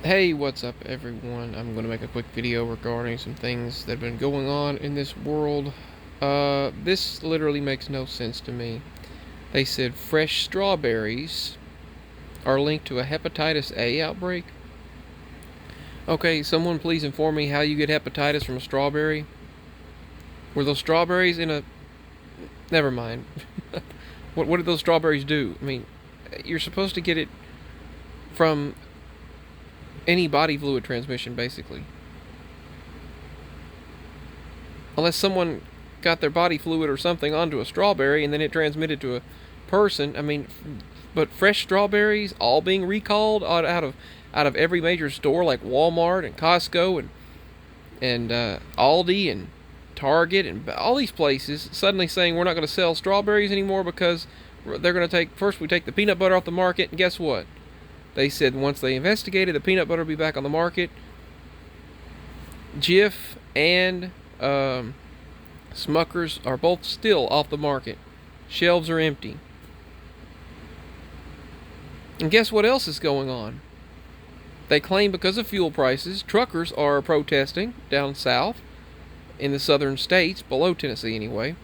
Hey, what's up everyone? I'm going to make a quick video regarding some things that have been going on in this world. This literally makes no sense to me. They said fresh strawberries are linked to a hepatitis A outbreak. Okay, someone please inform me how you get hepatitis from a strawberry. Were those strawberries in a... Never mind. What did those strawberries do? I mean, you're supposed to get it from any body fluid transmission, basically. Unless someone got their body fluid or something onto a strawberry and then it transmitted to a person. I mean, but fresh strawberries all being recalled out of every major store like Walmart and Costco and Aldi and Target and all these places suddenly saying we're not going to sell strawberries anymore because they're going to we take the peanut butter off the market, and guess what? They said once they investigated, the peanut butter will be back on the market. Jif and Smuckers are both still off the market. Shelves are empty. And guess what else is going on? They claim because of fuel prices, truckers are protesting down south in the southern states, below Tennessee anyway,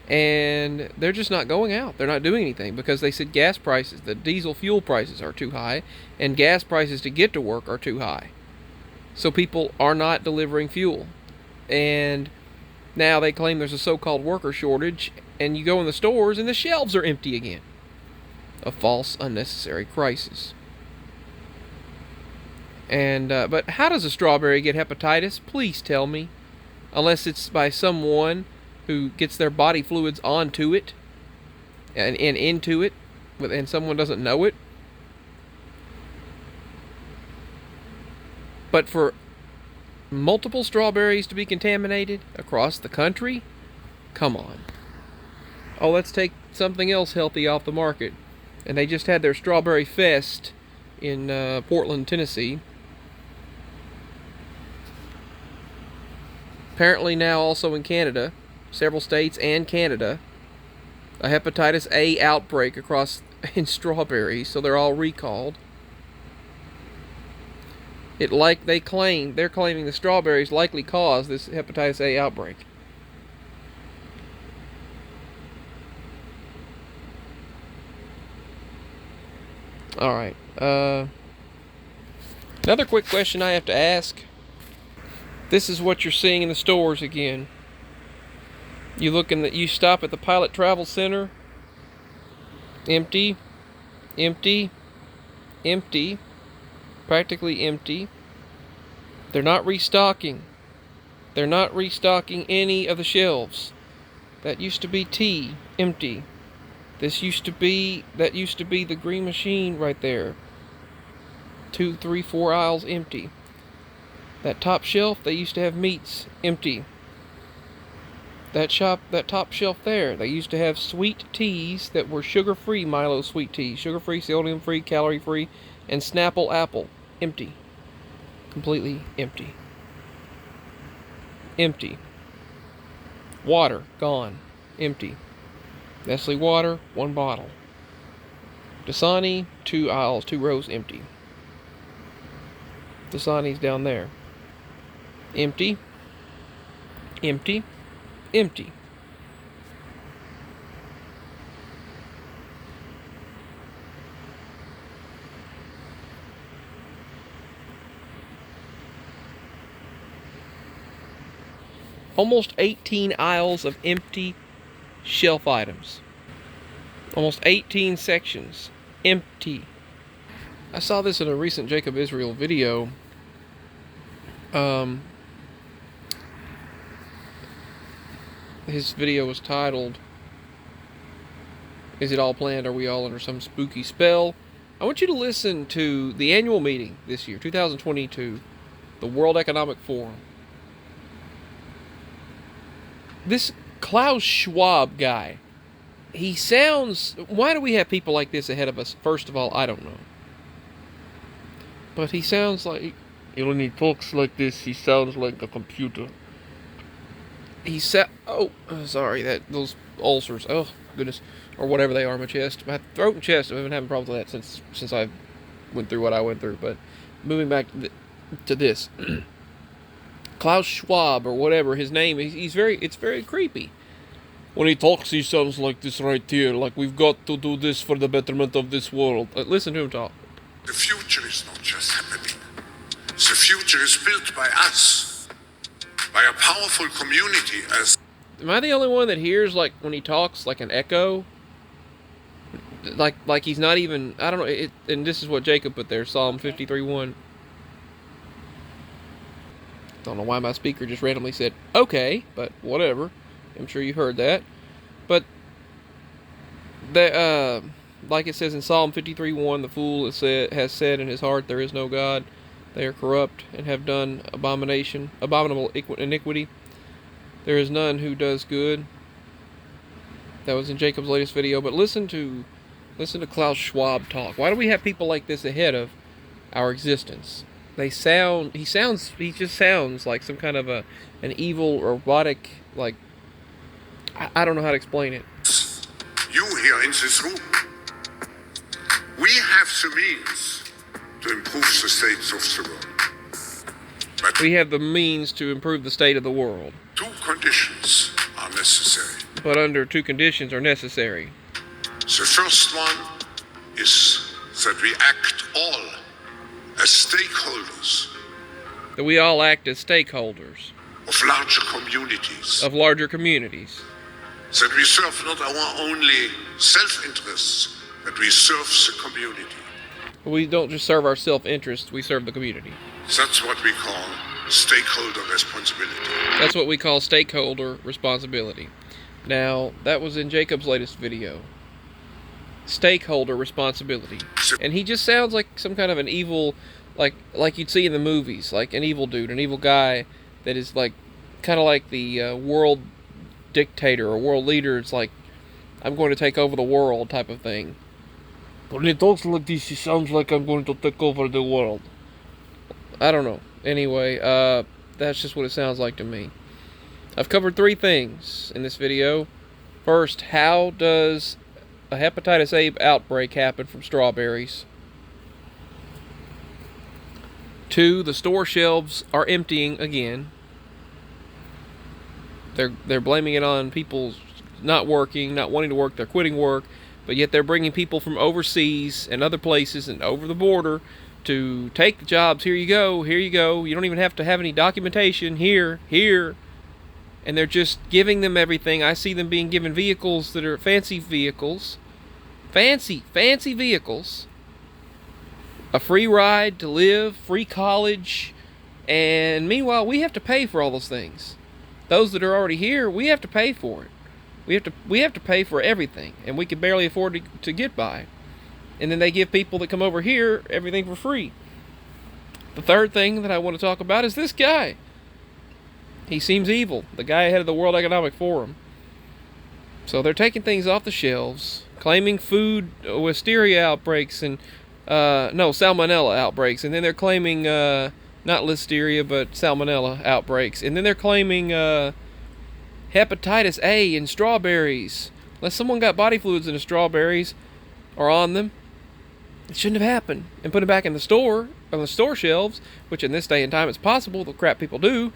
and they're just not going out. They're not doing anything because they said gas prices, the diesel fuel prices are too high, and gas prices to get to work are too high. So people are not delivering fuel. And now they claim there's a so-called worker shortage, and you go in the stores and the shelves are empty again. A false, unnecessary crisis. And but how does a strawberry get hepatitis? Please tell me. Unless it's by someone who gets their body fluids onto it and into it, and someone doesn't know it. But for multiple strawberries to be contaminated across the country? Come on. Oh, let's take something else healthy off the market. And they just had their Strawberry Fest in Portland, Tennessee. Apparently now also in Canada, several states and Canada, a hepatitis A outbreak in strawberries, so they're all recalled. They're claiming the strawberries likely caused this hepatitis A outbreak. All right. Another quick question I have to ask. This is what you're seeing in the stores again. You stop at the Pilot Travel Center. Empty. Empty. Empty. Practically empty. They're not restocking. They're not restocking any of the shelves. That used to be tea. Empty. That used to be the green machine right there. 2, 3, 4 aisles empty. That top shelf, they used to have meats, empty. That top shelf there, they used to have sweet teas that were sugar-free Milo sweet teas. Sugar-free, sodium-free, calorie-free, and Snapple apple, empty. Completely empty. Empty. Water, gone, empty. Nestle water, 1 bottle. Dasani, 2 aisles, 2 rows empty. Dasani's down there. Empty. Empty. Empty. Almost 18 aisles of empty shelf items. Almost 18 sections. Empty. I saw this in a recent Jacob Israel video. His video was titled, "Is it all planned? Are we all under some spooky spell?" I want you to listen to the annual meeting this year, 2022, the World Economic Forum. This Klaus Schwab guy, why do we have people like this ahead of us? First of all, I don't know. But he sounds like, when he talks like this, he sounds like a computer. Sorry, those ulcers, oh goodness, or whatever they are in my chest, my throat and chest. I've been having problems with that since I went through what I went through. But moving back to this. Klaus Schwab, or whatever his name is, it's very creepy. When he talks, he sounds like this right here, like we've got to do this for the betterment of this world. Listen to him talk. The future is not just happening. The future is built by us, by a powerful community. Am I the only one that hears, like, when he talks, like an echo? Like he's not even, I don't know, and this is what Jacob put there, Psalm 53:1. Don't know why my speaker just randomly said, okay, but whatever. I'm sure you heard that. But, like it says in Psalm 53:1, the fool has said in his heart, there is no God. They are corrupt and have done abominable iniquity. There is none who does good. That was in Jacob's latest video. But listen to Klaus Schwab talk. Why do we have people like this ahead of our existence? He just sounds like some kind of an evil, robotic, like, I don't know how to explain it. You here in this room, we have the means to improve the state of the world. But we have the means to improve the state of the world. Two conditions are necessary. But under two conditions are necessary. The first one is that we act all as stakeholders. That we all act as stakeholders. Of larger communities. Of larger communities. That we serve not our only self-interests, but we serve the community. We don't just serve our self-interest, we serve the community. That's what we call stakeholder responsibility. That's what we call stakeholder responsibility. Now, that was in Jacob's latest video. Stakeholder responsibility. And he just sounds like some kind of an evil, like you'd see in the movies, like an evil dude, an evil guy that is like, kind of like the world dictator or world leader. It's like, I'm going to take over the world type of thing. But when he talks like this, he sounds like I'm going to take over the world. I don't know. Anyway, that's just what it sounds like to me. I've covered 3 things in this video. First, how does a hepatitis A outbreak happen from strawberries? 2, the store shelves are emptying again. They're blaming it on people not working, not wanting to work, they're quitting work, but yet they're bringing people from overseas and other places and over the border to take the jobs. Here you go, here you go. You don't even have to have any documentation. Here. And they're just giving them everything. I see them being given vehicles that are fancy vehicles. Fancy vehicles. A free ride to live, free college. And meanwhile, we have to pay for all those things. Those that are already here, we have to pay for it. We have to pay for everything, and we can barely afford to get by. And then they give people that come over here everything for free. The third thing that I want to talk about is this guy. He seems evil. The guy ahead of the World Economic Forum. So they're taking things off the shelves, claiming food listeria outbreaks and salmonella outbreaks, and then they're claiming not listeria but salmonella outbreaks, and then they're claiming hepatitis A in strawberries. Unless someone got body fluids in the strawberries or on them, it shouldn't have happened. And put it back in the store, on the store shelves, which in this day and time is possible, the crap people do.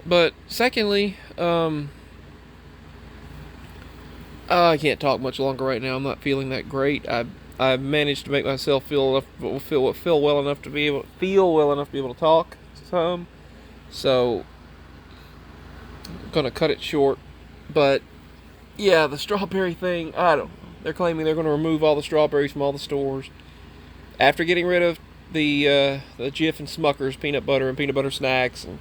But secondly, I can't talk much longer right now. I'm not feeling that great. I've managed to make myself feel well enough to be able to talk some. So I'm gonna cut it short. But yeah, the strawberry thing, I don't know. They're claiming they're going to remove all the strawberries from all the stores after getting rid of the Jif and Smucker's peanut butter and peanut butter snacks. And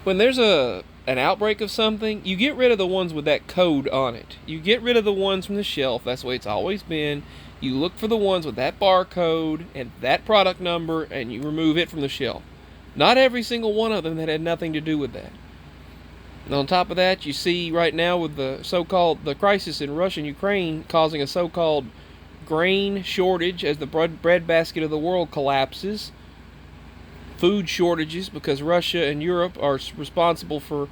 when there's an outbreak of something, you get rid of the ones with that code on it. You get rid of the ones from the shelf. That's the way it's always been. You look for the ones with that barcode and that product number, and you remove it from the shelf. Not every single one of them that had nothing to do with that. And on top of that, you see right now with the crisis in Russia and Ukraine causing a so-called grain shortage as the bread basket of the world collapses. Food shortages because Russia and Europe are responsible for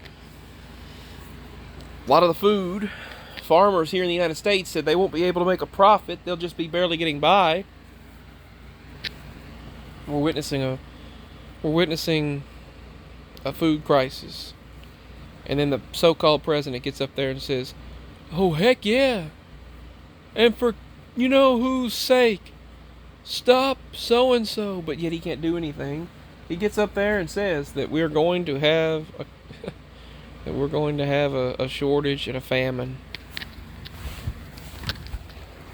a lot of the food. Farmers here in the United States said they won't be able to make a profit. They'll just be barely getting by. We're witnessing a food crisis. And then the so-called president gets up there and says, "Oh, heck yeah. And for you know whose sake, stop so-and-so." But yet he can't do anything. He gets up there and says that we're going to have a shortage and a famine.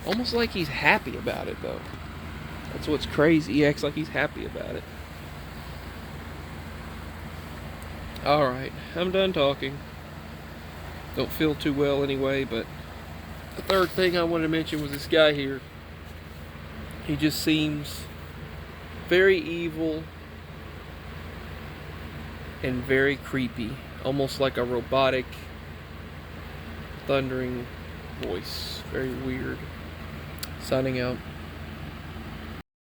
Almost like he's happy about it, though. That's what's crazy. He acts like he's happy about it. Alright, I'm done talking. Don't feel too well anyway, but the third thing I wanted to mention was this guy here. He just seems very evil and very creepy. Almost like a robotic, thundering voice. Very weird. Signing out.